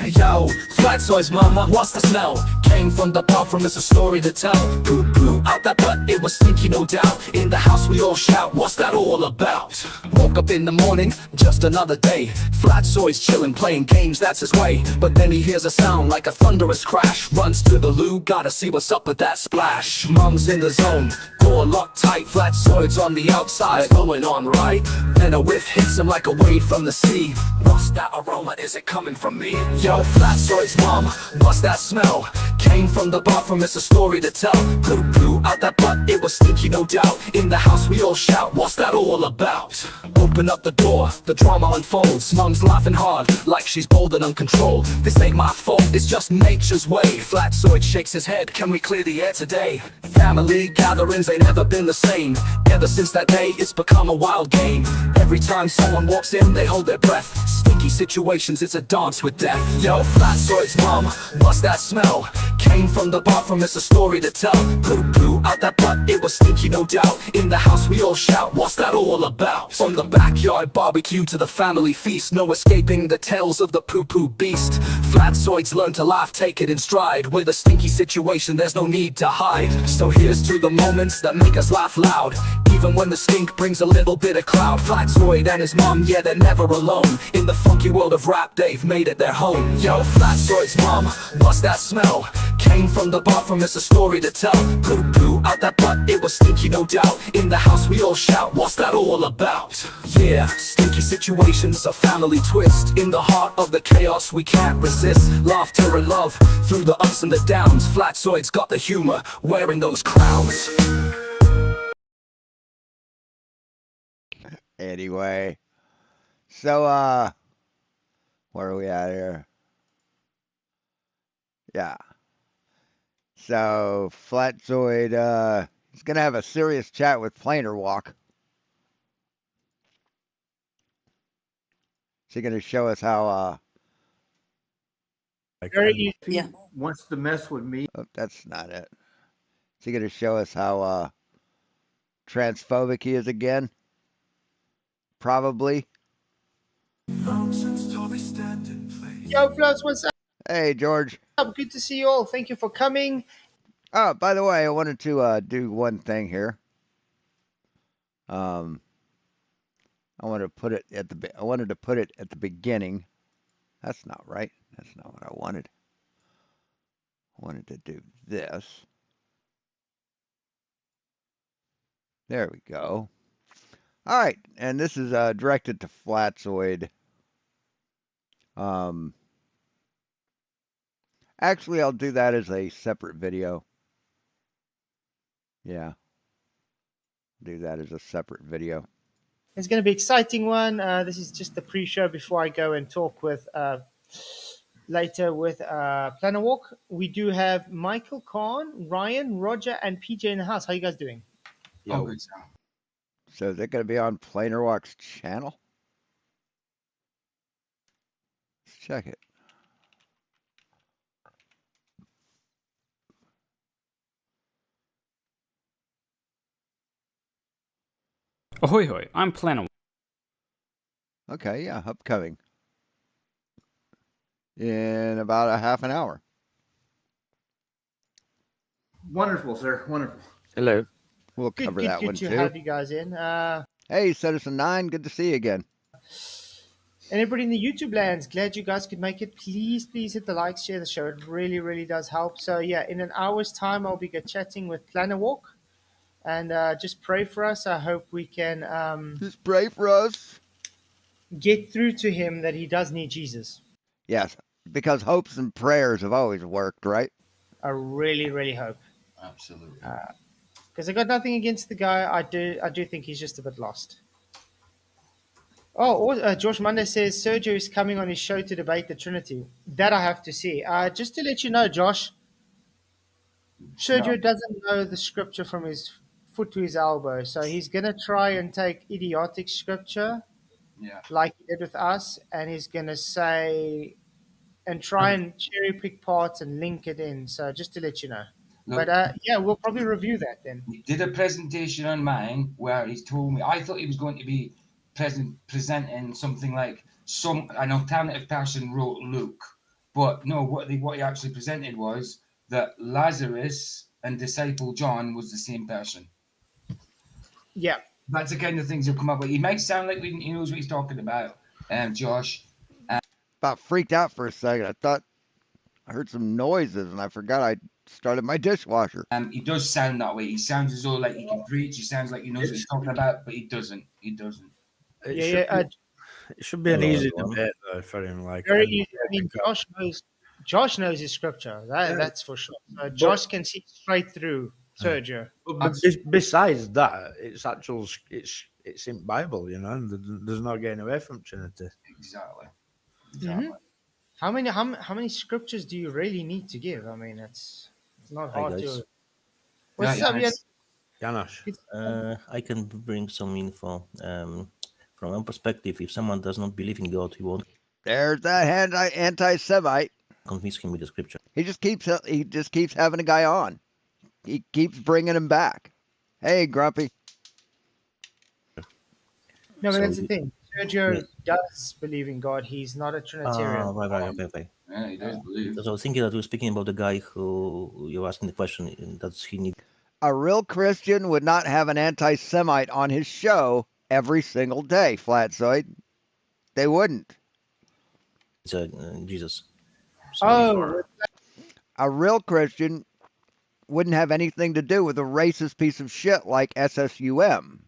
Yo, Derpzoid's mama, what's the smell? Came from the bathroom, it's a story to tell. Poo-poo out that butt, it was stinky no doubt. In the house we all shout, what's that all about? Woke up in the morning, just another day. Derpzoid's chillin', playing games, that's his way. But then he hears a sound like a thunderous crash. Runs to the loo, gotta see what's up with that splash. Mom's in the zone, door locked tight. Derpzoid's on the outside, going on right. Then a whiff hits him like a wave from the sea. What's that aroma, is it coming from me? Yo, Derpzoid's mom, what's that smell? Came from the bathroom, it's a story to tell. Poo-poo out that butt, it was stinky no doubt. In the house we all shout, what's that all about? Open up the door, the drama unfolds. Mom's laughing hard, like she's bold and uncontrolled. This ain't my fault, it's just nature's way. Derpzoid shakes his head, can we clear the air today? Family gatherings ain't ever been the same. Ever since that day, it's become a wild game. Every time someone walks in, they hold their breath. Stinky situations, it's a dance with death. Yo, Derpzoid's mom, what's that smell? Came from the bathroom, it's a story to tell. Poo-poo out that butt, it was stinky no doubt. In the house we all shout, what's that all about? From the backyard barbecue to the family feast, no escaping the tales of the poo-poo beast. Derpzoids learn to laugh, take it in stride. With a stinky situation, there's no need to hide. So here's to the moments that make us laugh loud, even when the stink brings a little bit of cloud. Derpzoid and his mom, yeah, they're never alone. In the funky world of rap, they've made it their home. Yo, Derpzoid's mom, what's that smell? Came from the bathroom, it's a story to tell. Poo-poo out that butt, it was stinky no doubt. In the house we all shout, what's that all about? Yeah, stinky situations, a family twist. In the heart of the chaos we can't resist. Laughter and love, through the ups and the downs. Derpzoid's got the humor, wearing those crowns. Anyway, so where are we at here? Yeah. So Derpzoid he's gonna have a serious chat with Planer Walk. Is he gonna show us how Yeah. Wants to mess with me. oh, that's not it. Is he gonna show us how transphobic he is again? Probably. Yo, Floods, what's up? Hey George. Good to see you all. Thank you for coming. Oh, by the way, I wanted to do one thing here. I wanted to put it at the beginning. That's not right. That's not what I wanted. I wanted to do this. There we go. All right, and this is directed to Derpzoid. Actually, I'll do that as a separate video. Yeah. Do that as a separate video. It's going to be an exciting one. This is just the pre-show before I go and talk with later with Planner Walk. We do have Michael, Khan, Ryan, Roger, and PJ in the house. How you guys doing? Yo. So is it going to be on Planer Walk's channel? Let's check it. Ahoy hoy, I'm Planner. Okay, yeah, upcoming. In about a half an hour. Wonderful, sir. Wonderful. Hello. We'll cover that one to too. have you guys in. Hey, Citizen9, good to see you again. And everybody in the YouTube lands, glad you guys could make it. Please hit the like, share the show. It really, really does help. So yeah, in an hour's time, I'll be chatting with Planner Walk. And just pray for us. I hope we can just pray for us. Get through to him that he does need Jesus. Yes, because hopes and prayers have always worked, right? I really, really hope. Absolutely. Because I got nothing against the guy. I do think he's just a bit lost. Oh, Josh Monday says Sergio is coming on his show to debate the Trinity. That I have to see. Just to let you know, Josh, Sergio doesn't know the scripture from his foot to his elbow. So he's going to try and take idiotic scripture like he did with us. And he's going to say and try and cherry pick parts and link it in. So just to let you know. Look, but yeah, we'll probably review that then. We did a presentation on mine where he's told me, I thought he was going to be presenting something like an alternative person wrote Luke But no, what he actually presented was that Lazarus and disciple John was the same person. Yeah. That's the kind of things he'll come up with. He might sound like he knows what he's talking about, Josh. About freaked out for a second. I thought I heard some noises and I forgot I started my dishwasher. He does sound that way. He sounds as though like he can preach. He sounds like he knows what he's talking about, but he doesn't. He doesn't. It Yeah, should yeah. it should be an Hello, easy everyone. debate though for him. Like, Very and easy. I mean, Josh knows his scripture. That's for sure. So Josh can see straight through Sergio. but besides that, it's actual. It's in Bible, you know, and there's no getting away from Trinity. Exactly. Mhm. How many scriptures do you really need to give? I mean, it's not Hi, hard guys. to. What's Yeah, up, yeah, Janosch. I can bring some info. From one perspective, if someone does not believe in God, he won't There's that anti-Semite. convince him with the scripture. He just keeps having a guy on. He keeps bringing him back. Hey, Grumpy. No, but So that's the you- thing. Sergio Yeah. does believe in God. He's not a Trinitarian. Right, okay. Yeah, he does believe. So I was thinking that we were speaking about the guy who you were asking the question that he needs A real Christian would not have an anti-Semite on his show every single day, Flatzoid. They wouldn't. Jesus. So Oh, A real Christian wouldn't have anything to do with a racist piece of shit like SSUM.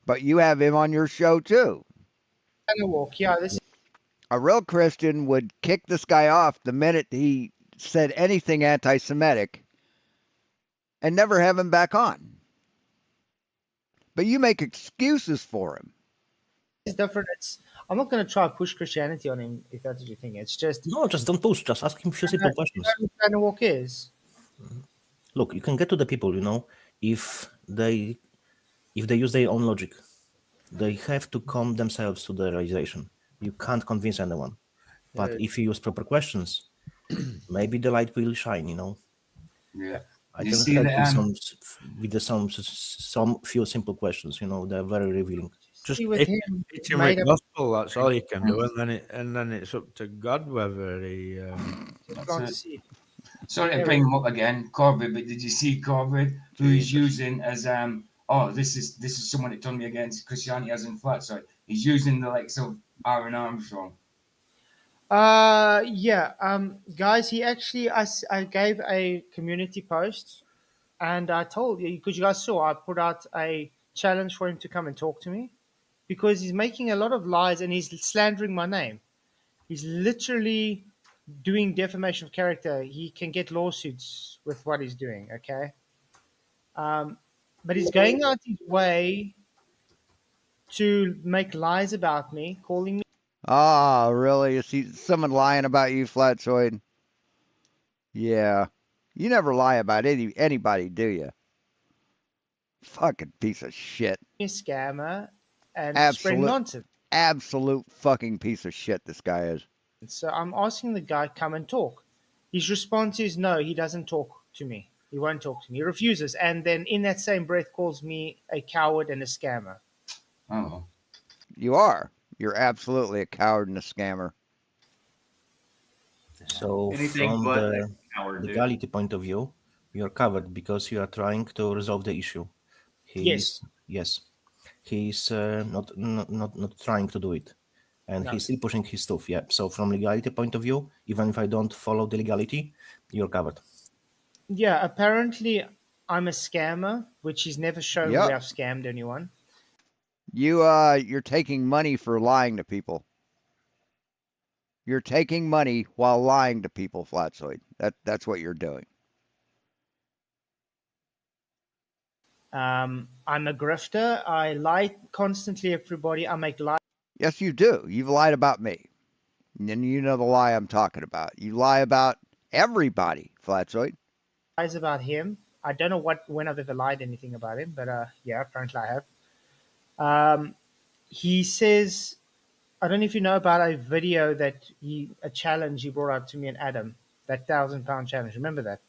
But you have him on your show too. walk. Yeah, this A real Christian would kick this guy off the minute he said anything anti-Semitic and never have him back on. But you make excuses for him. is different. I'm not going to try to push Christianity on him if that's what you think. It's just no, just don't push. Just ask him a few simple questions. what kind of walk is. Look, you can get to the people. You know, if they use their own logic, they have to come themselves to the realization. You can't convince anyone. But if you use proper questions, maybe the light will shine. You know. Yeah. I You can see help that, you with some few simple questions. You know, they're very revealing. Just See, with hit him, him made with up- gospel. That's all you can do, and then it's up to God whether he. Can't it. see. Sorry to bring him up again, Corbett, but did you see Corbett, who he's using as this is someone that turned me against Christianity as in flat, so he's using the likes of Aaron Armstrong. Yeah. Guys, he actually, I gave a community post, and I told you because you guys saw I put out a challenge for him to come and talk to me because he's making a lot of lies and he's slandering my name. He's literally doing defamation of character. He can get lawsuits with what he's doing. Okay. But he's going out his way to make lies about me, calling me. Ah, really? You see someone lying about you, Flatzoid? Yeah. You never lie about anybody, do you? Fucking piece of shit. A scammer and spreading Absolute, nonsense. absolute fucking piece of shit this guy is. So I'm asking the guy come and talk. His response is no, he doesn't talk to me. He won't talk to me. He refuses, and then in that same breath calls me a coward and a scammer. Oh. You are. You're absolutely a coward and a scammer. So Anything from but the a coward, dude. legality point of view, you're covered because you are trying to resolve the issue. He's not trying to do it, and No. he's still pushing his stuff. Yeah. So from legality point of view, even if I don't follow the legality, you're covered. Yeah, apparently I'm a scammer, which he's never shown Yep. where I've scammed anyone. You're taking money for lying to people. You're taking money while lying to people, Flatzoid. That's what you're doing. I'm a grifter. I lie constantly, everybody. I make lies Yes, you do. You've lied about me. And you know the lie I'm talking about. You lie about everybody, Flatzoid. about him. I don't know when I've ever lied anything about him, but yeah, apparently I have. He says, I don't know if you know about a video a challenge he brought out to me and Adam, that £1,000 challenge. Remember that?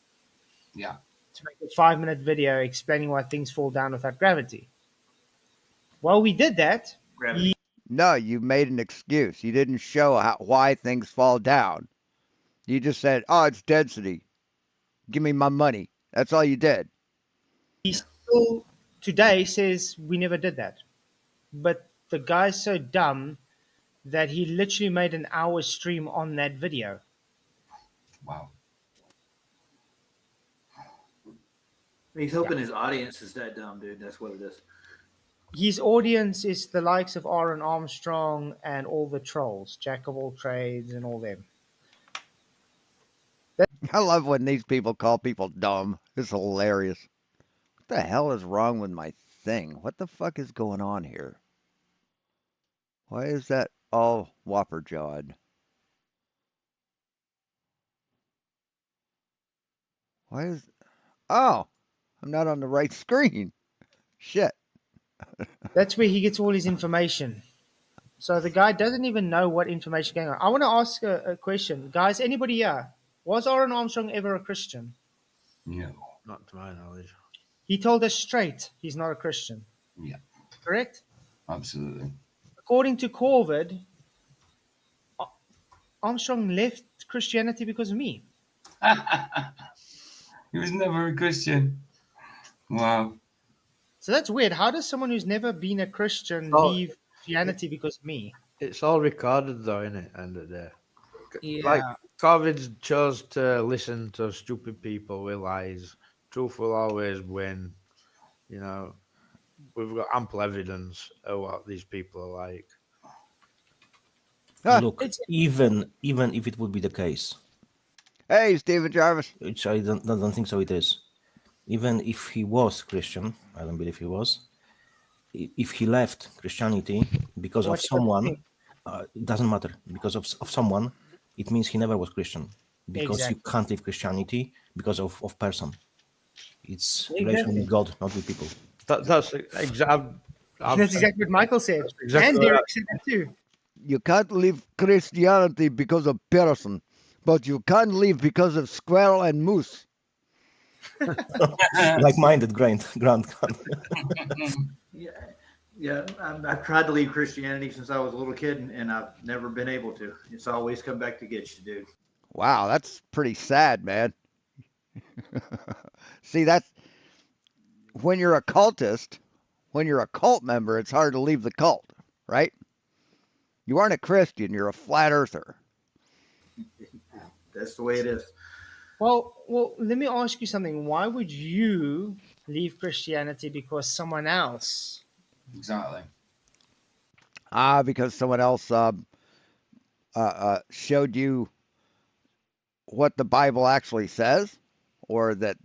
Yeah. To make a 5-minute video explaining why things fall down without gravity. Well, we did that. Gravity. No, you made an excuse. You didn't show why things fall down. You just said, "Oh, it's density. Give me my money." That's all you did. He still today says we never did that. But the guy's so dumb that he literally made an hour stream on that video. Wow. He's hoping his audience is that dumb, dude. That's what it is. His audience is the likes of Aaron Armstrong and all the trolls, Jack of all trades and all them. I love when these people call people dumb. It's hilarious. What the hell is wrong with my thing? What the fuck is going on here? Why is that all whopper jawed? Why is. Oh, I'm not on the right screen. Shit. That's where he gets all his information. So the guy doesn't even know what information going on. I want to ask a question. Guys, anybody here? Was Aaron Armstrong ever a Christian? No. Not to my knowledge. He told us straight he's not a Christian. Yeah. Correct? Absolutely. According to Corvid, Armstrong left Christianity because of me. He was never a Christian. Wow. So that's weird. How does someone who's never been a Christian Oh. leave Christianity because of me? It's all recorded though, isn't it? End of the day. Yeah. Like COVID chose to listen to stupid people with lies. Truth will always win. You know, we've got ample evidence of what these people are like. Ah, Look, even if it would be the case, hey, Stephen Jarvis. which I don't think so it is. Even if he was Christian, I don't believe he was. If he left Christianity because What of do you someone, think? it doesn't matter. Because of someone, it means he never was Christian. Because Exactly. you can't leave Christianity because of person. It's Exactly. relation with God, not with people. That's exactly. That's exactly what Michael said. Exactly And right. Derek said that too. You can't leave Christianity because of person, but you can leave because of squirrel and moose. Like-minded grand. Yeah, I've tried to leave Christianity since I was a little kid, and I've never been able to. It's always come back to get you, dude. Wow, that's pretty sad, man. See, that's when you're a cultist, when you're a cult member, it's hard to leave the cult, right? You aren't a Christian, you're a flat earther. That's the way it is. Well, let me ask you something. Why would you leave Christianity because someone else? Exactly. Because someone else showed you what the Bible actually says, or that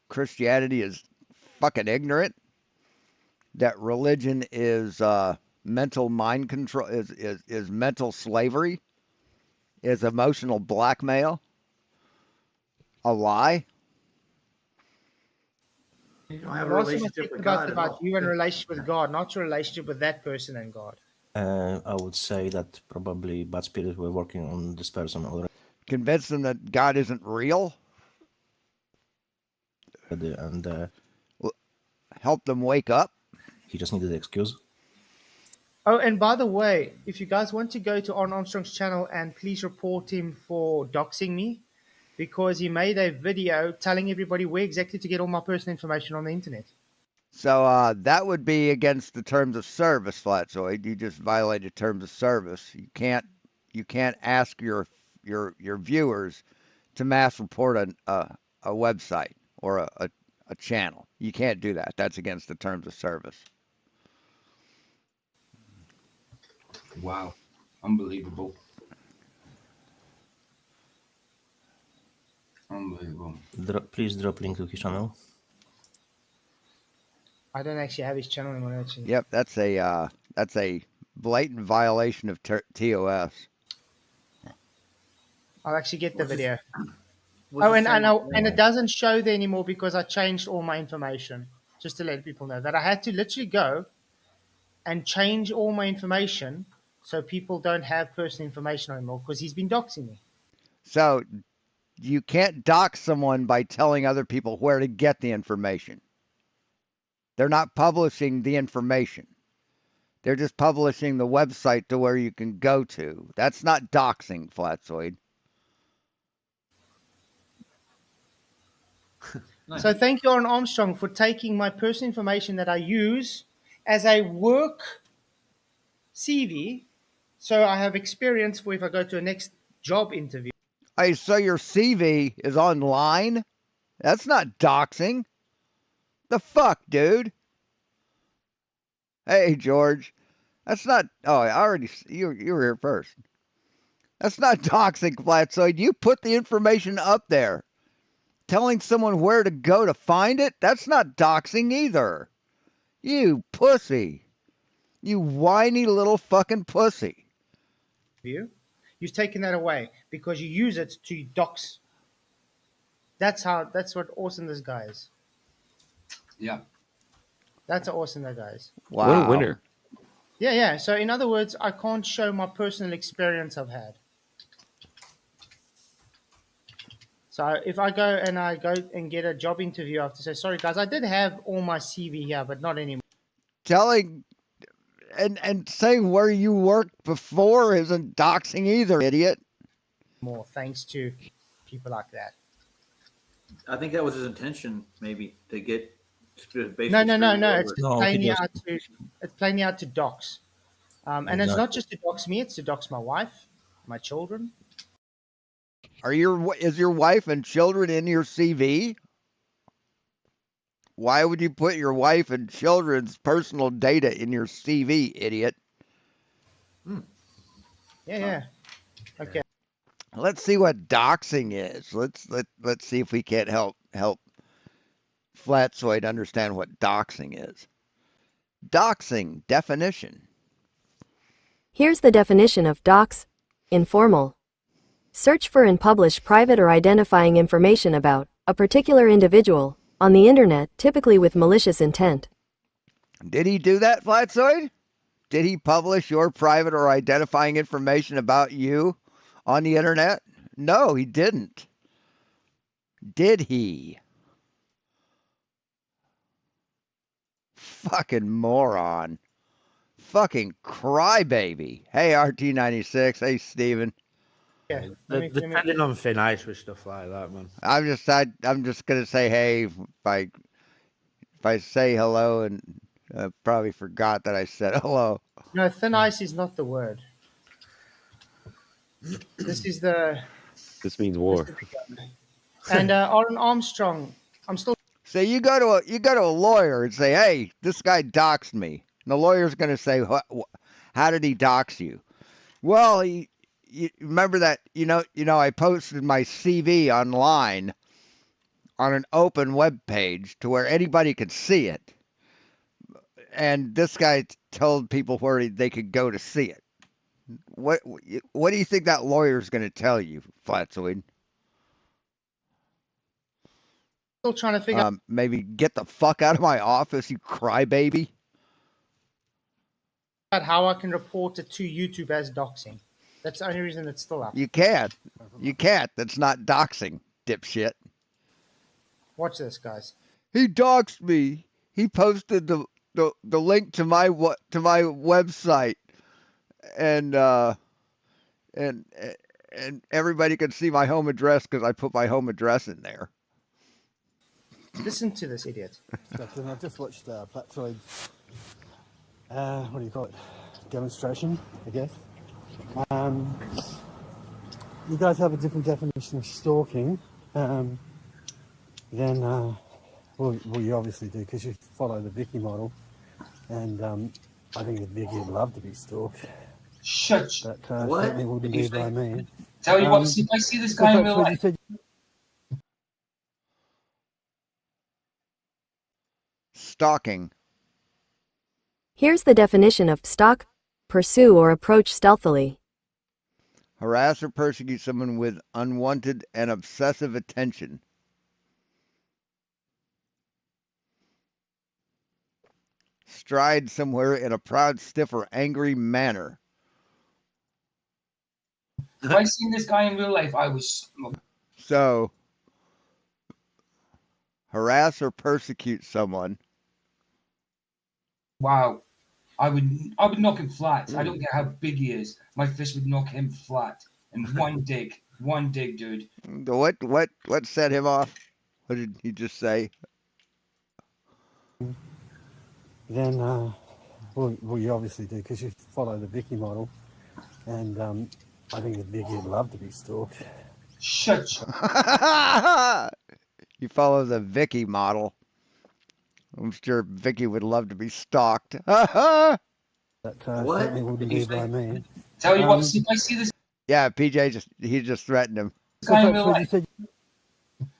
Christianity is fucking ignorant, that religion is mental mind control, is mental slavery, is emotional blackmail, a lie. You don't have a Last time I relationship talked with about God at about all. you and a relationship with God, not your relationship with that person and God. I would say that probably bad spirits were working on this person already, Convince them that God isn't real. and Help them wake up. he just needed an excuse. Oh, and by the way, if you guys want to go to Aaron Armstrong's channel and please report him for doxing me, because he made a video telling everybody where exactly to get all my personal information on the internet. So that would be against the terms of service, Flatzoid. You just violated terms of service. You can't ask your viewers to mass report a website or a channel. You can't do that. That's against the terms of service. Wow. Unbelievable. Unbelievable. Please drop link to his channel. I don't actually have his channel anymore, actually. Yep, that's a blatant violation of TOS. I'll actually get the What's his- video. What's Oh, his and channel? it doesn't show there anymore because I changed all my information. Just to let people know that I had to literally go and change all my information so people don't have personal information anymore because he's been doxing me. So you can't dox someone by telling other people where to get the information. They're not publishing the information. They're just publishing the website to where you can go to. That's not doxing, Flatzoid. Nice. So thank you, Aaron Armstrong, for taking my personal information that I use as a work CV. So I have experience for if I go to a next job interview. Hey, so your CV is online? That's not doxing. The fuck, dude? Hey, George. That's not. Oh, I already. You were here first. That's not doxing, Flatzoid. You put the information up there. Telling someone where to go to find it? That's not doxing either. You pussy. You whiny little fucking pussy. You've taken that away because you use it to dox. That's what awesome this guy is. Yeah. That's how awesome that guy is. Wow. What a winner. Yeah. So in other words, I can't show my personal experience I've had. So if I go and get a job interview, I have to say, sorry guys, I did have all my CV here, but not anymore. Telling and saying where you worked before isn't doxing either, idiot. Thanks to people like that. I think that was his intention, maybe, to get basically. No. screwed It's over. plainly out to dox. And it's not just to dox me; it's to dox my wife, my children. Is your wife and children in your CV? Why would you put your wife and children's personal data in your CV, idiot? Yeah. Okay. Let's see what doxing is. Let's see if we can't help Flatzoid understand what doxing is. Doxing definition. Here's the definition of dox: informal. Search for and publish private or identifying information about a particular individual on the internet, typically with malicious intent. Did he do that, Flatzoid? Did he publish your private or identifying information about you on the internet? No, he didn't. Did he? Fucking moron. Fucking crybaby. Hey, RT96. Hey, Steven. Yeah. They're depending on thin ice with stuff like that, man. I'm just gonna say hey. If I say hello, and I probably forgot that I said hello. No, thin ice is not the word. This This means war. And Aaron Armstrong, I'm still. So you go to a lawyer and say, hey, this guy doxed me. And the lawyer's gonna say, how did he dox you? Well, you remember that I posted my CV online on an open web page to where anybody could see it, and this guy told people where they could go to see it. What do you think that lawyer's going to tell you, Flatzoid? Still trying to figure out Maybe get the fuck out of my office, you crybaby. how I can report it to YouTube as doxing. That's the only reason it's still up. You can't. That's not doxing, dipshit. Watch this, guys. He doxed me. He posted the link to my website, and everybody can see my home address because I put my home address in there. Listen to this idiot. I just watched Derpzoid's, what do you call it, demonstration, I guess. You guys have a different definition of stalking than, well, you obviously do because you follow the Vicky model, and I think that Vicky would love to be stalked. Shut. But certainly wouldn't be by me. Tell you what, if I see this guy in real life. Stalking. Here's the definition of stalk: pursue or approach stealthily. Harass or persecute someone with unwanted and obsessive attention. Stride somewhere in a proud, stiff, or angry manner. If I seen this guy in real life, I was. So, harass or persecute someone. Wow. I would knock him flat. I don't care how big he is. My fist would knock him flat. In one dig, dude. What set him off? What did he just say? Then, well, you obviously do because you follow the Vicky model, and I think that Vicky would love to be stalked. Shut. You follow the Vicky model. I'm sure Vicky would love to be stalked. That What certainly wouldn't did be you by say? me. Tell you what, see, if I see this Yeah, PJ he just threatened him. guy in That's real what you life, said.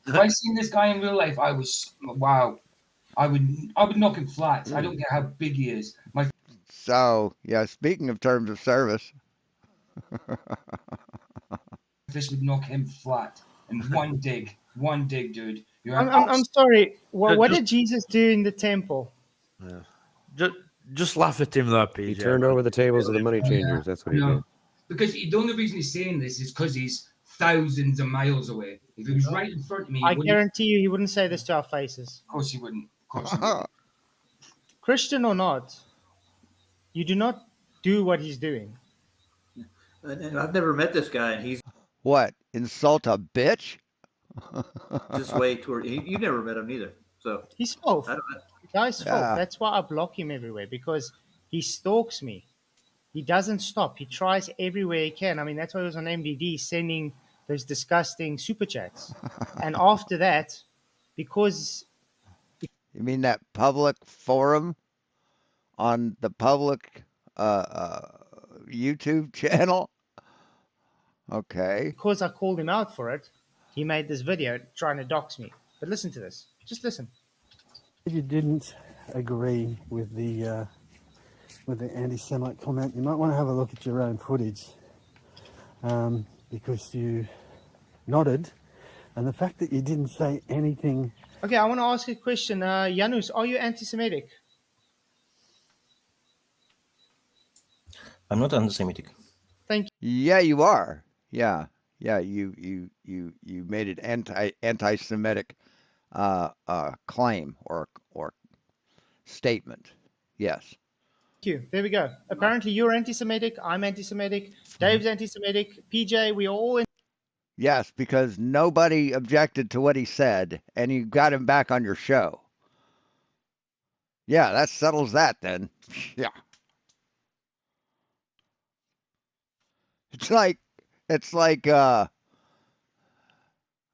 if I seen this guy in real life, I was wow. I would knock him flat. I don't care how big he is. My So, yeah, speaking of terms of service. fist would knock him flat in one dig. One dig, dude. You're an I'm sorry. What Just, did Jesus do in the temple? yeah. Just laugh at him though, PJ. He turned over the tables of the money changers. That's what he did. Because the only reason he's saying this is because he's thousands of miles away. If he was right in front of me, I guarantee you he wouldn't say this to our faces. Of course he wouldn't. Of course he wouldn't. Christian or not, you do not do what he's doing. And I've never met this guy, and he's What? Insult a bitch? this way toward. You never met him either, so He's false. I don't know. The guy's Yeah. false. That's why I block him everywhere because he stalks me. He doesn't stop. He tries everywhere he can. I mean, that's why he was on MDD sending those disgusting super chats. And after that, because You mean that public forum on the public YouTube channel? Okay. because I called him out for it, he made this video trying to dox me. But listen to this. Just listen. If you didn't agree with the anti-Semite comment, you might want to have a look at your own footage because you nodded, and the fact that you didn't say anything. Okay, I want to ask a question. Janus, are you anti-Semitic? I'm not anti-Semitic. Thank Yeah, you are. Yeah. Yeah, you made an anti-Semitic claim or statement. Yes. you. There we go. Apparently you're anti-Semitic, I'm anti-Semitic, Dave's anti-Semitic, PJ, we are all Yes, because nobody objected to what he said, and you got him back on your show. Yeah, that settles that then. Yeah. It's like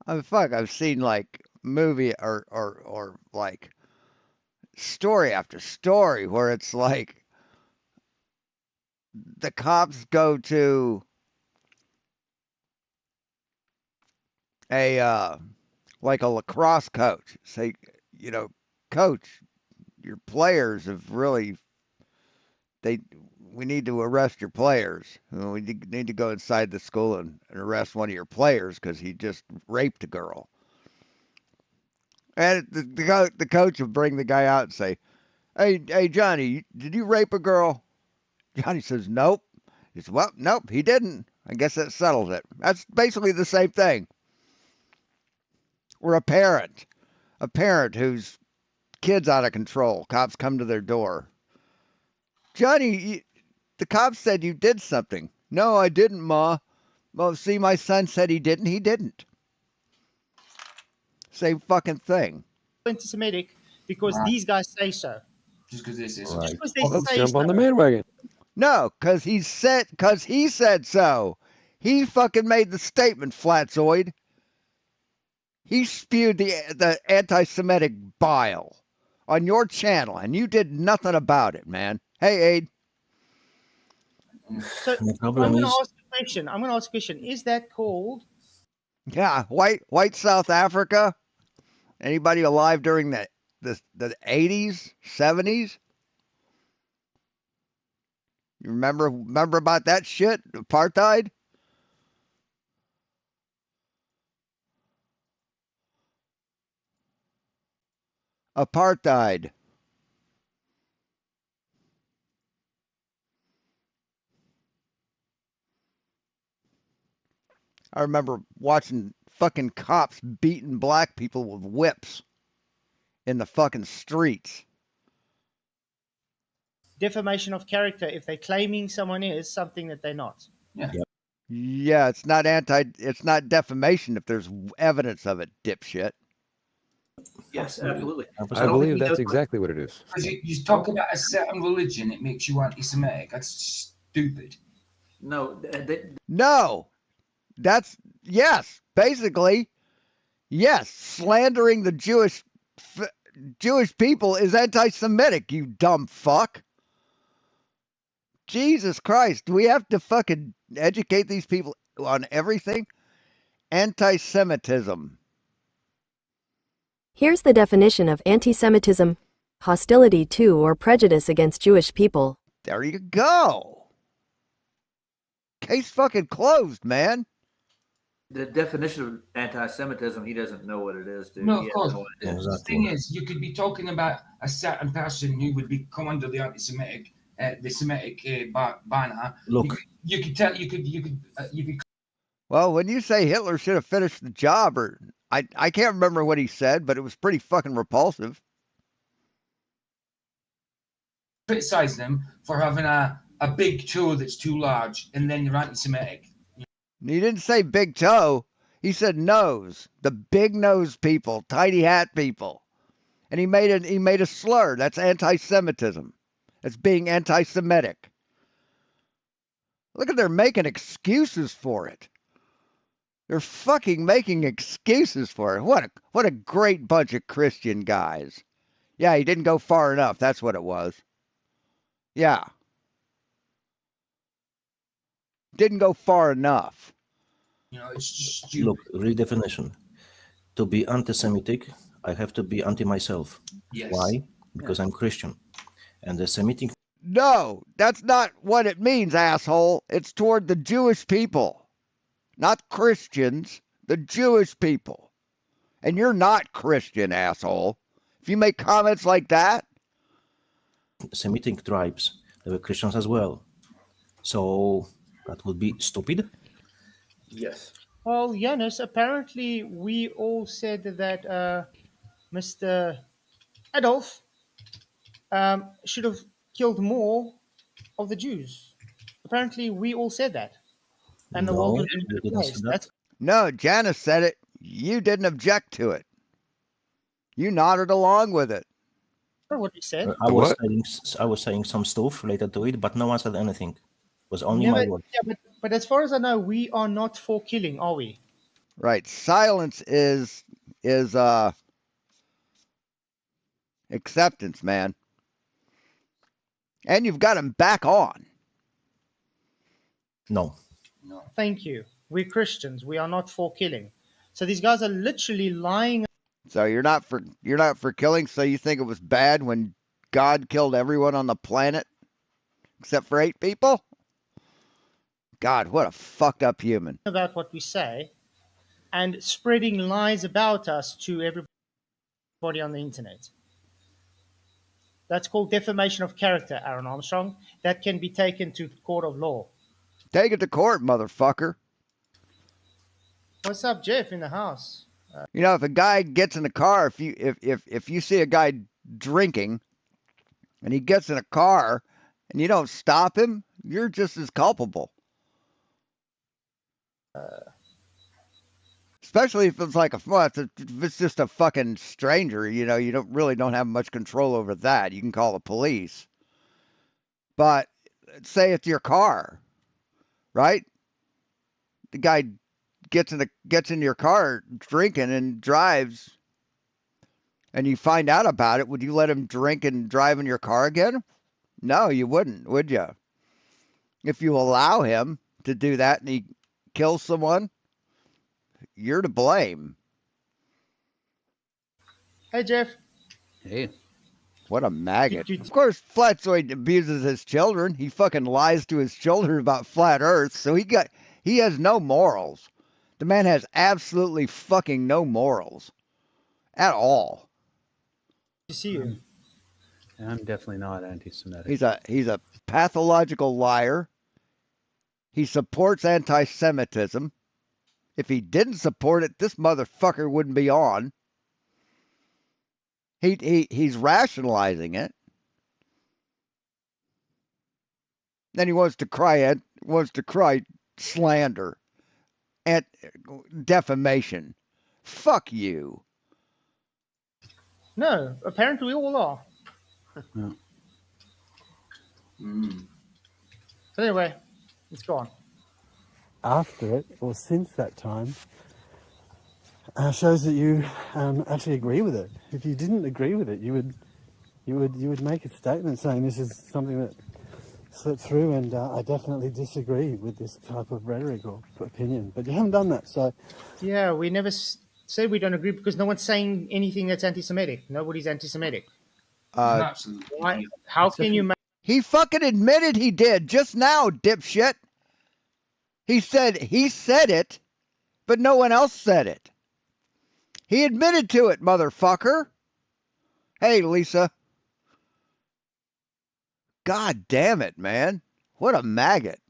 I've seen like movie or like story after story where it's like the cops go to a like a lacrosse coach, say, coach, your players have really we need to arrest your players. We need to go inside the school and arrest one of your players because he just raped a girl. And the coach will bring the guy out and say, hey, Johnny, did you rape a girl? Johnny says, nope. He says, well, nope, he didn't. I guess that settles it. That's basically the same thing. Or a parent whose kid's out of control. Cops come to their door. Johnny, the cops said you did something. No, I didn't, Ma. Well, see, my son said he didn't. He didn't. Same fucking thing. anti-Semitic because these guys say so. Just because this is Right. Just because they Let's say jump on so. the bandwagon. No, because he said so. He fucking made the statement, Flatzoid. He spewed the anti-Semitic bile on your channel, and you did nothing about it, man. Hey, Aid. So The I'm problem going to is, ask a question. Is that called Yeah, white South Africa. Anybody alive during the 80s, 70s? You remember about that shit? Apartheid? Apartheid. I remember watching fucking cops beating black people with whips in the fucking streets. defamation of character if they're claiming someone is something that they're not? Yeah, it's not defamation if there's evidence of it, dipshit. Yes, absolutely. I believe that's exactly what it is. Because you talk about a certain religion, it makes you anti-Semitic. That's stupid. No, No, that's yes, basically yes. Slandering the Jewish people is anti-Semitic. You dumb fuck. Jesus Christ, do we have to fucking educate these people on everything? Anti-Semitism. Here's the definition of anti-Semitism: hostility to or prejudice against Jewish people. There you go. Case fucking closed, man. the definition of anti-Semitism, he doesn't know what it is, dude. No, He of has course. no idea. The thing is, you could be talking about a certain person who would be come under the anti-Semitic, the Semitic banner. Look, You could tell. You could. Well, when you say Hitler should have finished the job, or I can't remember what he said, but it was pretty fucking repulsive. Criticize them for having a big toe that's too large, and then you're anti-Semitic. He didn't say big toe. He said nose. The big nose people, tiny hat people. And he made a slur. That's anti-Semitism. That's being anti-Semitic. Look at they're making excuses for it. They're fucking making excuses for it. What a great bunch of Christian guys. Yeah, he didn't go far enough. That's what it was. Yeah. Didn't go far enough. You know, it's just stupid. Look, redefinition. To be anti-Semitic, I have to be anti myself. Yes. Why? Because I'm Christian. And the Semitic. No, that's not what it means, asshole. It's toward the Jewish people, not Christians, the Jewish people. And you're not Christian, asshole. If you make comments like that. Semitic tribes, they were Christians as well. So that would be stupid. Yes. Well, Yanis, apparently we all said that Mr. Adolf should have killed more of the Jews. Apparently, we all said that, and the No, world would we be a better didn't place. say that. That's No, Janice said it. You didn't object to it. You nodded along with it. what we said. I was saying some stuff related to it, but no one said anything. It was only Never, my word. yeah, but as far as I know, we are not for killing, are we? Right. Silence is acceptance, man. And you've got him back on. No. Thank you. We're Christians. We are not for killing. So these guys are literally lying. So you're not for killing, so you think it was bad when God killed everyone on the planet except for 8 people? God, what a fucked up human. About what we say and spreading lies about us to everybody on the internet. That's called defamation of character, Aaron Armstrong. That can be taken to the court of law. Take it to court, motherfucker. What's up, Jeff, in the house? You know, if a guy gets in a car, if you see a guy drinking and he gets in a car and you don't stop him, you're just as culpable. Especially if it's like if it's just a fucking stranger, you know, you don't have much control over that. You can call the police. But say it's your car, right? The guy gets in your car drinking and drives, and you find out about it. Would you let him drink and drive in your car again? No, you wouldn't, would you? If you allow him to do that and he kills someone, you're to blame. Hey, Jeff. Hey. What a maggot. Of course, Flatzoid abuses his children. He fucking lies to his children about flat Earth, so he has no morals. The man has absolutely fucking no morals. At all. To see you. I'm definitely not anti-Semitic. He's a pathological liar. He supports anti-Semitism. If he didn't support it, this motherfucker wouldn't be on. He's rationalizing it. Then he wants to cry slander and defamation. Fuck you. No, apparently we all are. Mm. But anyway, it's gone. After it, or since that time, shows that you actually agree with it. If you didn't agree with it, you would make a statement saying this is something that slipped through, and I definitely disagree with this type of rhetoric or opinion. But you haven't done that, so Yeah, we never said we don't agree because no one's saying anything that's anti-Semitic. Nobody's anti-Semitic. He's an Uh, absolute Why? idiot. How can you make he fucking admitted he did just now, dipshit. He said it, but no one else said it. He admitted to it, motherfucker. Hey, Lisa. God damn it, man. What a maggot.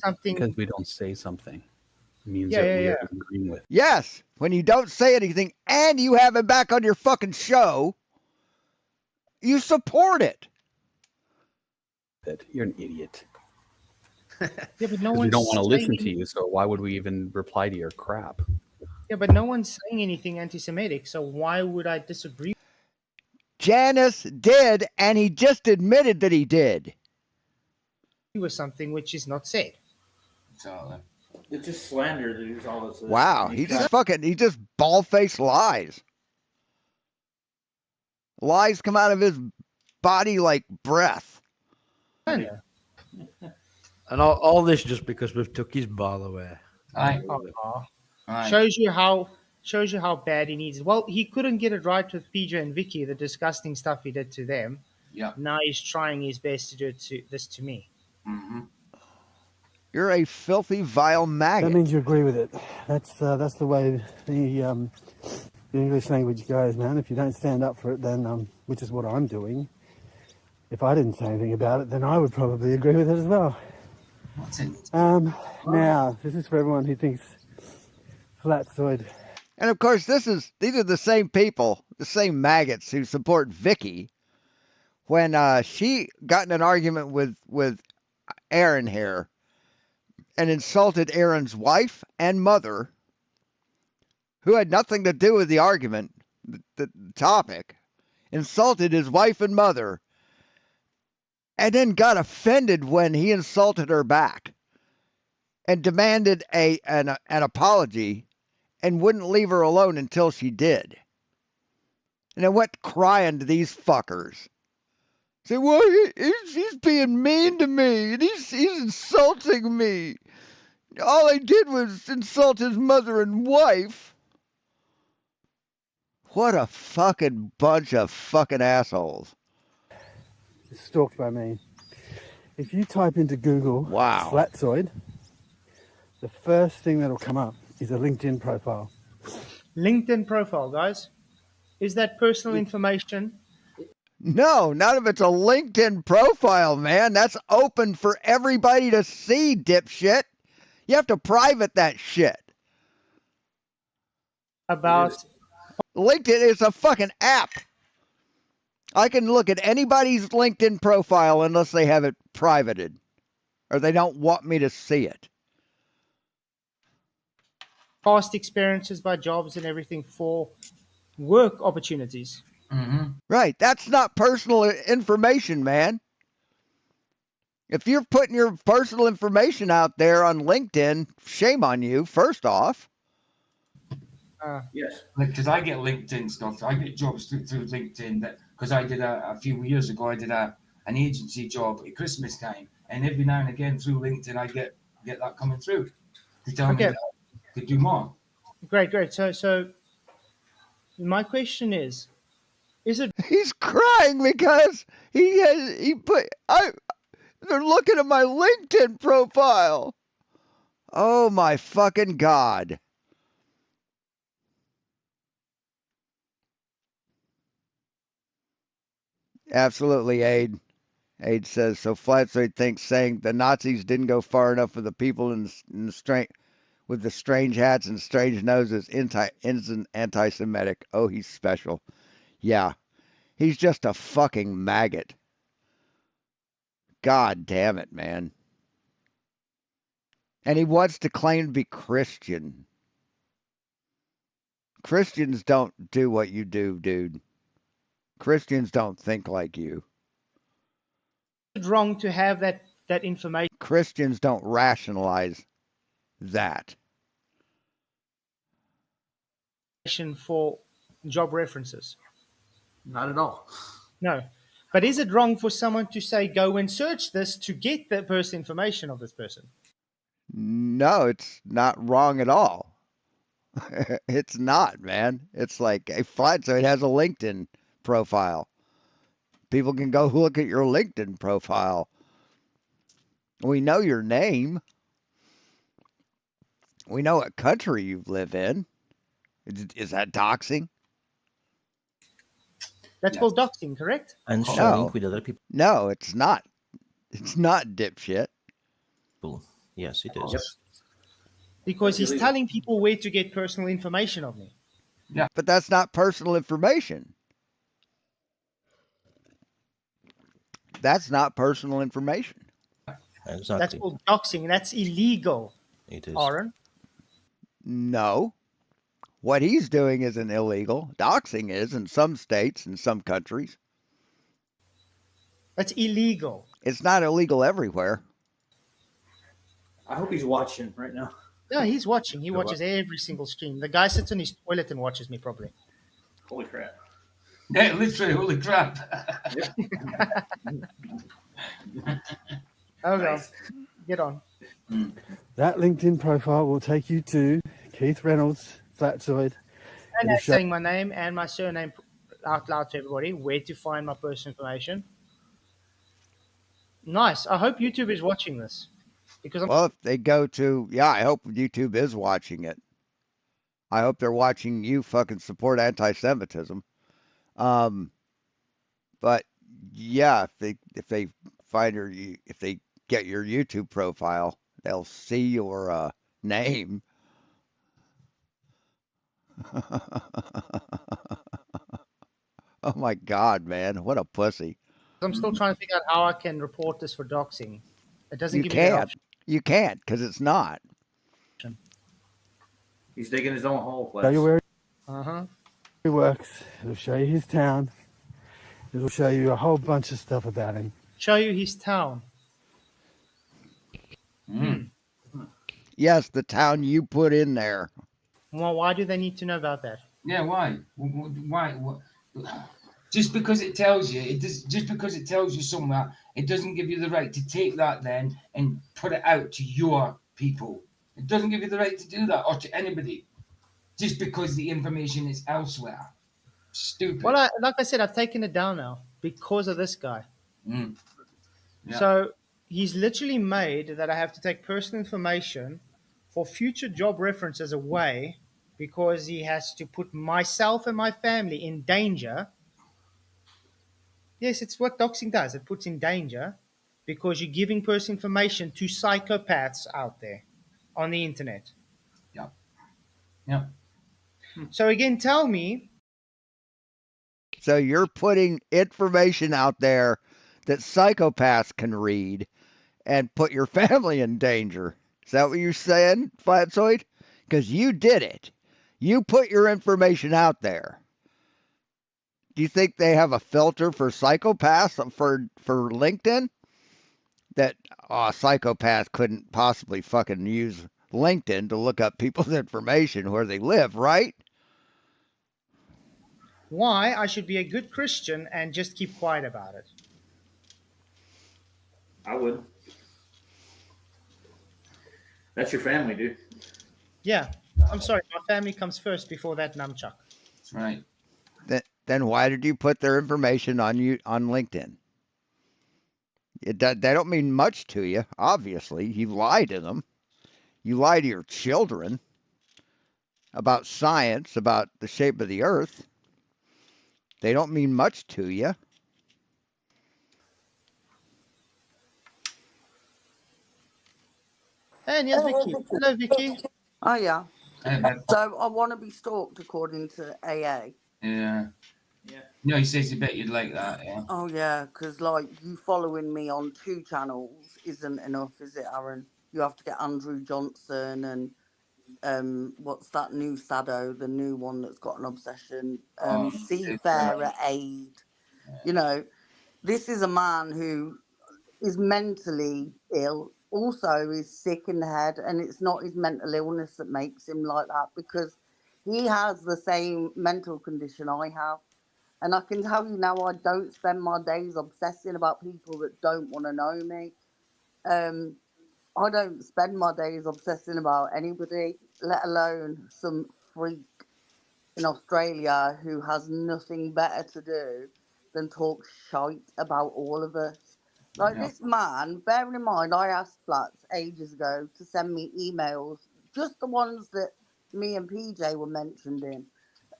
something? Because we don't say something means Yeah, that yeah, we yeah. are agreeing with Yes, when you don't say anything and you have him back on your fucking show, you support it. it. You're an idiot. Yeah, but no Because we one's don't want to listen to saying. you, so why would we even reply to your crap? Yeah, but no one's saying anything anti-Semitic. So why would I disagree Janice did, and he just admitted that he did. with something which is not said? Exactly. It's just slander that is all this is. Wow, And he he's just bald-faced lies. Lies come out of his body like breath. trying- And all this just because we've took his ball away. Aye. Aye. Shows you how bad he needs it. Well, he couldn't get it right with PJ and Vicky, the disgusting stuff he did to them. Yeah. Now he's trying his best to do this to me. Mm-hmm. You're a filthy, vile maggot. that means you agree with it. That's the way the English language goes, man. If you don't stand up for it, then which is what I'm doing. If I didn't say anything about it, then I would probably agree with it as well. What's it? Now, this is for everyone who thinks Flatzoid. And of course, these are the same people, the same maggots who support Vicky when she got in an argument with Aaron here and insulted Aaron's wife and mother, who had nothing to do with the argument, the topic, insulted his wife and mother, and then got offended when he insulted her back and demanded an apology and wouldn't leave her alone until she did. And I went crying to these fuckers. Say, well, he's being mean to me, and he's insulting me. All I did was insult his mother and wife. What a fucking bunch of fucking assholes. Stalked by me. If you type into Google Wow. Flatzoid, the first thing that'll come up is a LinkedIn profile. LinkedIn profile, guys. Is that personal information? No, none of it's a LinkedIn profile, man. That's open for everybody to see, dipshit. You have to private that shit. About LinkedIn is a fucking app. I can look at anybody's LinkedIn profile unless they have it privated or they don't want me to see it. past experiences by jobs and everything for work opportunities. Mm-hmm. Right. That's not personal information, man. If you're putting your personal information out there on LinkedIn, shame on you, first off. Yes. Because I get LinkedIn stuff. I get jobs through LinkedIn. That because I did a few years ago. I did an agency job at Christmas time, and every now and again through LinkedIn, I get that coming through to tell me Okay. that I could do more. Great. So my question is it He's crying because they're looking at my LinkedIn profile. Oh my fucking God. Absolutely, Aid. Aid says, so Flatzoid thinks saying the Nazis didn't go far enough for the people in the with the strange hats and strange noses isn't anti-Semitic. Oh, he's special. Yeah, he's just a fucking maggot. God damn it, man. And he wants to claim to be Christian. Christians don't do what you do, dude. Christians don't think like you. Is it wrong to have that information Christians don't rationalize that. for job references? Not at all. No. But is it wrong for someone to say, go and search this to get the personal information of this person? No, it's not wrong at all. It's not, man. It's like a Flatzoid has a LinkedIn profile. People can go look at your LinkedIn profile. We know your name. We know what country you live in. Is that doxing? That's called doxing, correct? And sharing No. with other people. No, it's not. It's not, dipshit. Yes, it is. Yep. Because That's he's illegal. telling people where to get personal information of me. But that's not personal information. That's not personal information. That's Exactly. called doxing. That's illegal, It is. Aaron. No. What he's doing isn't illegal. Doxing is in some states, in some countries. That's illegal. It's not illegal everywhere. I hope he's watching right now. No, he's watching. He watches every single stream. The guy sits in his toilet and watches me, probably. Holy crap. Yeah, literally, holy crap. Okay, Nice. get on. That LinkedIn profile will take you to Keith Reynolds, Flatzoid. And It'll that's show- saying my name and my surname out loud to everybody, where to find my personal information. Nice. I hope YouTube is watching this. Because Well, if they go to, I hope YouTube is watching it. I hope they're watching you fucking support anti-Semitism. But yeah, if they find if they get your YouTube profile, they'll see your name. Oh my God, man, what a pussy! I'm still trying to figure out how I can report this for doxing. It doesn't You give me that can't. option. You can't because it's not. He's digging his own hole, Show Flex. you where Uh-huh. he works. It'll show you his town. It'll show you a whole bunch of stuff about him. Show you his town. Yes, the town you put in there. Well, why do they need to know about that? Yeah, why? Why? Just because it tells you, just because it tells you somewhere, it doesn't give you the right to take that then and put it out to your people. It doesn't give you the right to do that or to anybody, just because the information is elsewhere. Stupid. Well, like I said, I've taken it down now because of this guy. Yeah. So he's literally made that I have to take personal information for future job references away because he has to put myself and my family in danger. Yes, it's what doxing does. It puts in danger because you're giving personal information to psychopaths out there on the internet. Yeah. So again, tell me. So you're putting information out there that psychopaths can read and put your family in danger. Is that what you're saying, Flatzoid? Because you did it. You put your information out there. Do you think they have a filter for psychopaths for LinkedIn? That a psychopath couldn't possibly fucking use LinkedIn to look up people's information where they live, right? Why I should be a good Christian and just keep quiet about it. I would. That's your family, dude. Yeah, I'm sorry. My family comes first before that nunchuck. That's right. Then why did you put their information on LinkedIn? They don't mean much to you, obviously. You lie to them. You lie to your children about science, about the shape of the earth. They don't mean much to you. And here's Vicky. Hello, Vicky. Oh, yeah. Hey, man. So I want to be stalked according to AA. Yeah. Yeah. No, he says he bet you'd like that. Yeah. Oh, yeah, because, like, you following me on 2 channels isn't enough, is it, Aaron? You have to get Andrew Johnson and what's that new Sado, the new one that's got an obsession? Seafarer Aid. You know, this is a man who is mentally ill, also is sick in the head, and it's not his mental illness that makes him like that, because he has the same mental condition I have. And I can tell you now, I don't spend my days obsessing about people that don't want to know me. I don't spend my days obsessing about anybody, let alone some freak in Australia who has nothing better to do than talk shite about all of us. Like this man, bearing in mind, I asked Flats ages ago to send me emails, just the ones that me and PJ were mentioned in.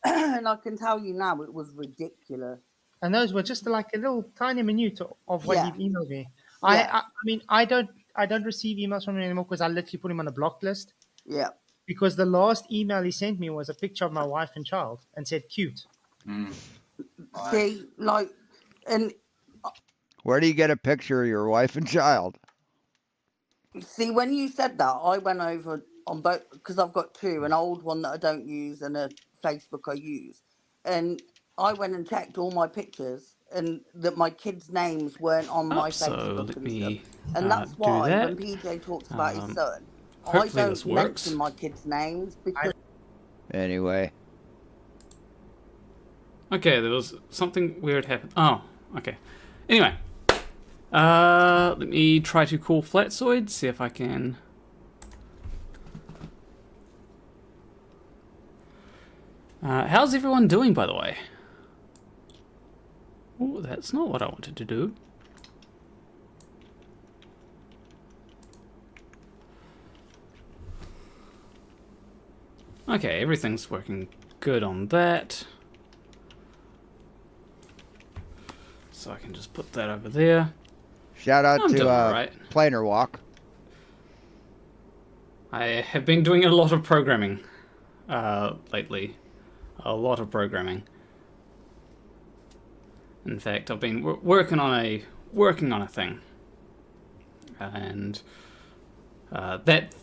And I can tell you now, it was ridiculous. And those were just like a little tiny minute of what Yeah. he'd emailed me. Yeah. I mean, I don't receive emails from him anymore because I literally put him on a block list. Yeah. Because the last email he sent me was a picture of my wife and child and said cute. See, like, and Where do you get a picture of your wife and child? see, when you said that, I went over on both, because I've got two, an old one that I don't use and a Facebook I use. And I went and checked all my pictures and that my kids' names weren't on my So Facebook let and stuff. me And that's do why that. when PJ talks about his son, I Hopefully don't this works. mention my kids' names because Anyway. Okay, there was something weird happened. Oh, okay. Anyway, let me try to call Flatzoid, see if I can. How's everyone doing, by the way? Oh, that's not what I wanted to do. Okay, everything's working good on that. So I can just put that over there. Shout out I'm to doing alright. Planer Walk. I have been doing a lot of programming lately. A lot of programming. In fact, I've been working on a thing, and that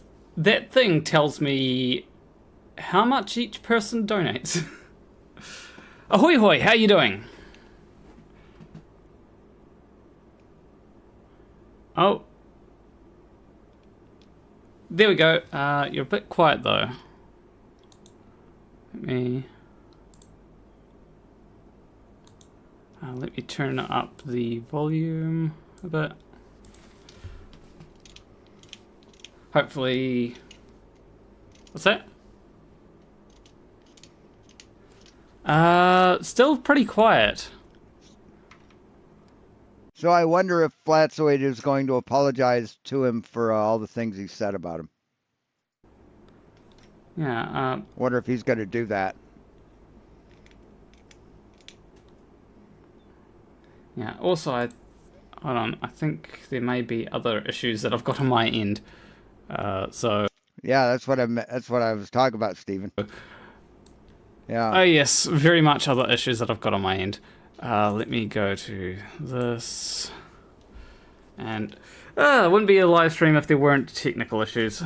thing tells me how much each person donates. Ahoy hoy, how you doing? Oh. There we go. You're a bit quiet though. Let me turn up the volume a bit. Hopefully... What's that? Still pretty quiet. So I wonder if Flatzoid is going to apologize to him for all the things he said about him. Yeah, Wonder if he's going to do that. yeah, also, hold on, I think there may be other issues that I've got on my end. So... Yeah, that's what I was talking about, Stephen. Yeah. Oh yes, very much other issues that I've got on my end. Let me go to this. And it wouldn't be a live stream if there weren't technical issues.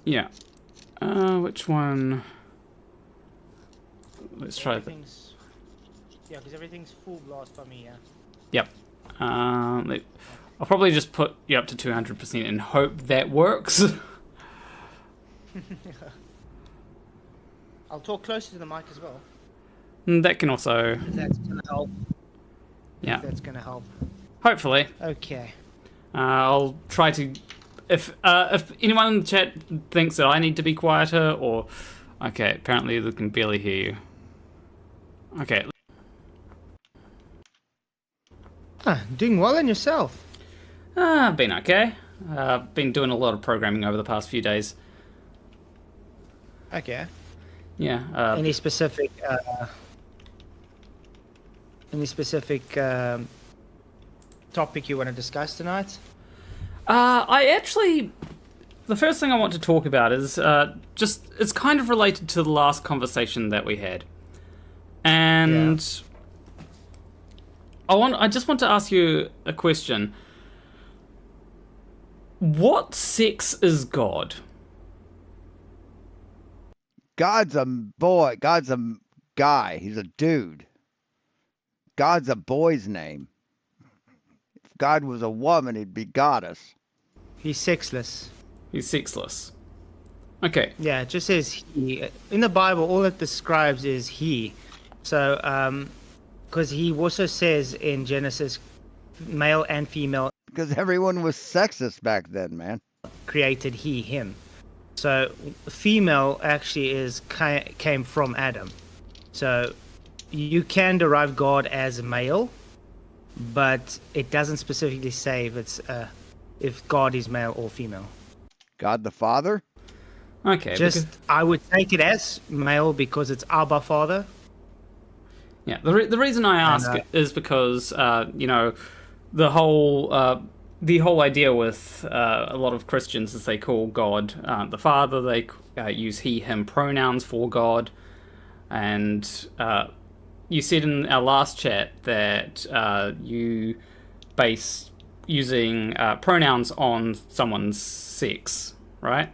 Yeah. Which one? Let's try that. Yeah, because everything's full blast by me, yeah. Yep. I'll probably just put you up to 200% and hope that works. I'll talk closer to the mic as well. That can also... If that's going to help. Yeah. If that's going to help. Hopefully. Okay. I'll try to... If anyone in the chat thinks that I need to be quieter, or... Okay, apparently they can barely hear you. Okay. Doing well in yourself. Been okay. Been doing a lot of programming over the past few days. Okay. Yeah. Any specific topic you want to discuss tonight? I actually... The first thing I want to talk about is just... It's kind of related to the last conversation that we had. And... Yeah. I just want to ask you a question. What sex is God? God's a guy. He's a dude. God's a boy's name. If God was a woman, he'd be goddess. He's sexless. He's sexless. Okay. Yeah, it just says he. In the Bible, all it describes is he. So, because he also says in Genesis, male and female Because everyone was sexist back then, man. created he, him. So, female actually came from Adam. So, you can derive God as a male, but it doesn't specifically say if God is male or female. God the Father? Okay. Just, I would take it as male because it's Abba Father. Yeah, the reason I ask is because the whole idea with a lot of Christians is they call God the Father. They use he him pronouns for God, and you said in our last chat that you base using pronouns on someone's sex, right?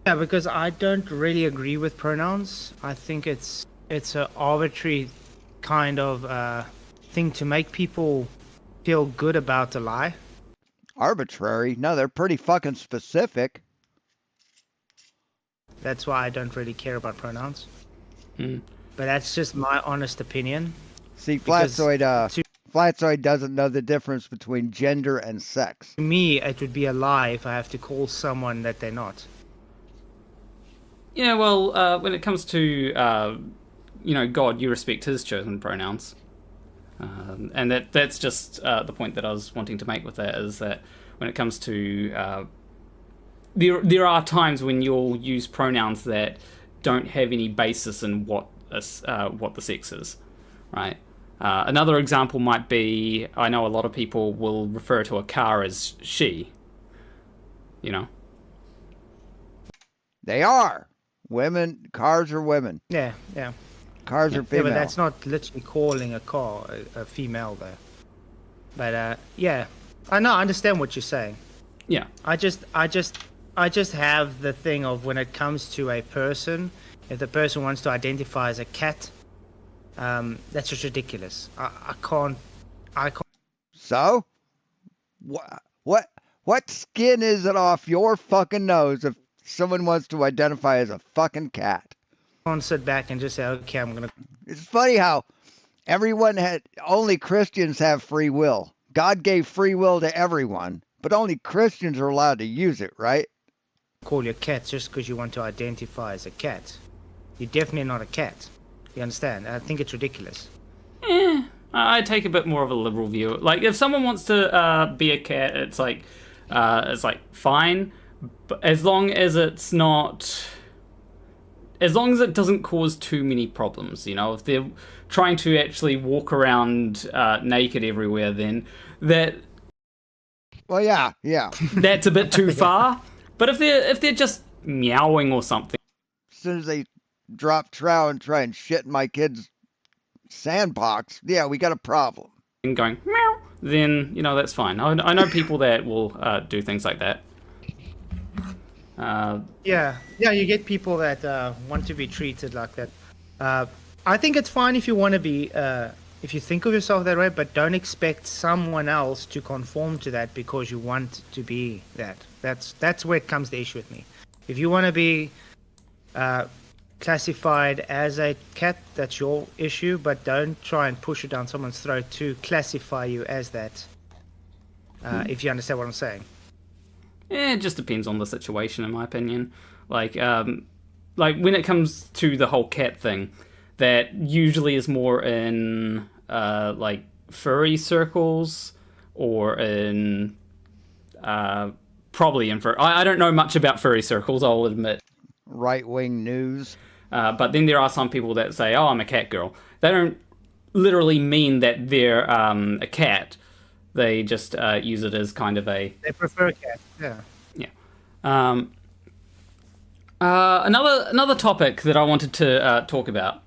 Yeah, because I don't really agree with pronouns. I think it's an arbitrary kind of thing to make people feel good about a lie. Arbitrary? No, they're pretty fucking specific. That's why I don't really care about pronouns. Hmm. But that's just my honest opinion. See, Because Flatzoid doesn't know the difference between gender and sex. To me, it would be a lie if I have to call someone that they're not. Yeah, well, when it comes to God, you respect his chosen pronouns, and that's just the point that I was wanting to make with that is that when it comes to there are times when you'll use pronouns that don't have any basis in what the sex is, right? Another example might be, I know a lot of people will refer to a car as she, They are. Women, cars are women. Yeah. Cars are female. Yeah, but that's not literally calling a car a female, though. But yeah, I understand what you're saying. Yeah. I just have the thing of when it comes to a person, if the person wants to identify as a cat, that's just ridiculous. I can't. So, what skin is it off your fucking nose if someone wants to identify as a fucking cat? I can't sit back and just say, okay, I'm gonna. It's funny how only Christians have free will. God gave free will to everyone, but only Christians are allowed to use it, right? Call you a cat just because you want to identify as a cat. You're definitely not a cat. You understand? I think it's ridiculous. I take a bit more of a liberal view. Like, if someone wants to be a cat, it's like fine, but as long as it's not, as long as it doesn't cause too many problems, if they're trying to actually walk around naked everywhere, then that. Well, yeah. That's a bit too far. But if they're just meowing or something, as soon as they drop trow and try and shit in my kid's sandbox, yeah, we got a problem. And going meow, then that's fine. I know people that will do things like that. Yeah, you get people that want to be treated like that. I think it's fine if you want to be, if you think of yourself that way, but don't expect someone else to conform to that because you want to be that. That's where it comes the issue with me. If you want to be classified as a cat, that's your issue, but don't try and push it down someone's throat to classify you as that. If you understand what I'm saying. It just depends on the situation, in my opinion. Like when it comes to the whole cat thing, that usually is more in like furry circles or in probably in furry. I don't know much about furry circles, I'll admit. Right-wing news. But then there are some people that say, "Oh, I'm a cat girl." They don't literally mean that they're a cat. They just use it as kind of a. They prefer a cat. Yeah. Yeah. Another topic that I wanted to talk about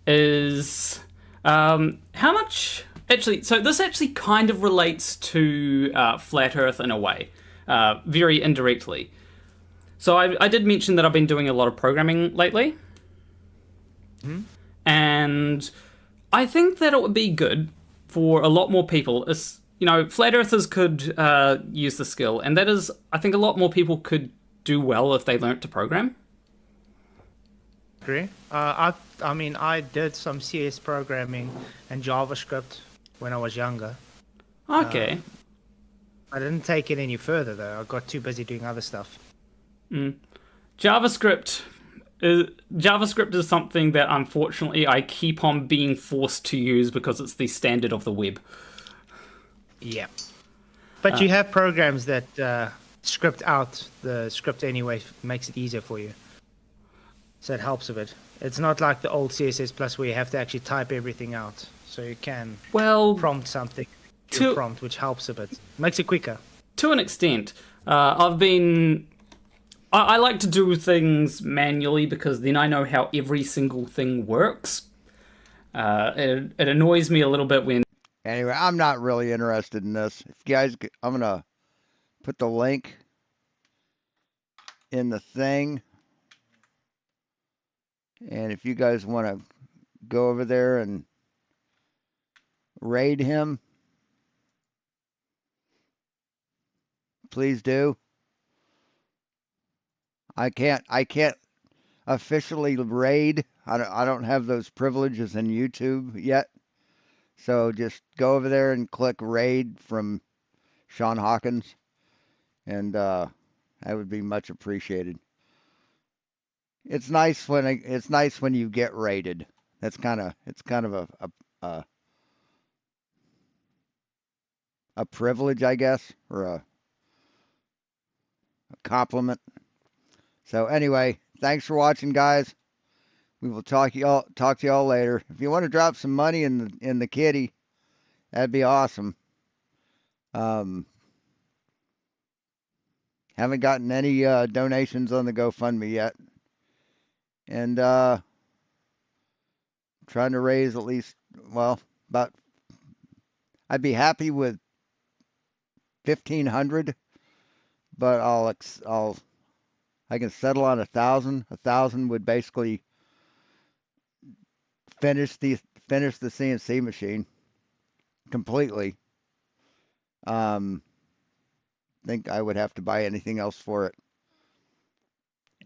is how much. Actually, so this actually kind of relates to Flat Earth in a way, very indirectly. So I did mention that I've been doing a lot of programming lately. And I think that it would be good for a lot more people. Flat earthers could use the skill, and that is, I think a lot more people could do well if they learnt to program. Agree. I did some CS programming and JavaScript when I was younger. Okay. I didn't take it any further though. I got too busy doing other stuff. JavaScript is something that unfortunately I keep on being forced to use because it's the standard of the web. Yeah. But you have programs that script out the script anyway, makes it easier for you. So it helps a bit. It's not like the old CSS Plus where you have to actually type everything out. So you can prompt something to prompt, which helps a bit. Makes it quicker. To an extent. I like to do things manually because then I know how every single thing works. It annoys me a little bit when... Anyway, I'm not really interested in this. If you guys, I'm going to put the link in the thing. And if you guys want to go over there and raid him, please do. I can't officially raid. I don't have those privileges in YouTube yet. So just go over there and click raid from Sean Hawkins, and that would be much appreciated. It's nice when you get raided. It's kind of a privilege, I guess, or a compliment. So anyway, thanks for watching, guys. We will talk to y'all later. If you want to drop some money in the kitty, that'd be awesome. Haven't gotten any donations on the GoFundMe yet, and trying to raise at least, well, about. I'd be happy with 1,500, but I can settle on 1,000. 1,000 would basically finish the CNC machine completely. Think I would have to buy anything else for it,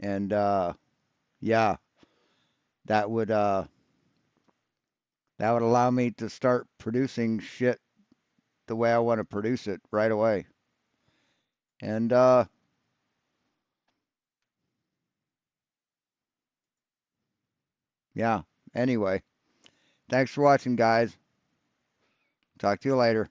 and yeah, that would allow me to start producing shit the way I want to produce it right away, and yeah. Anyway, thanks for watching, guys. Talk to you later.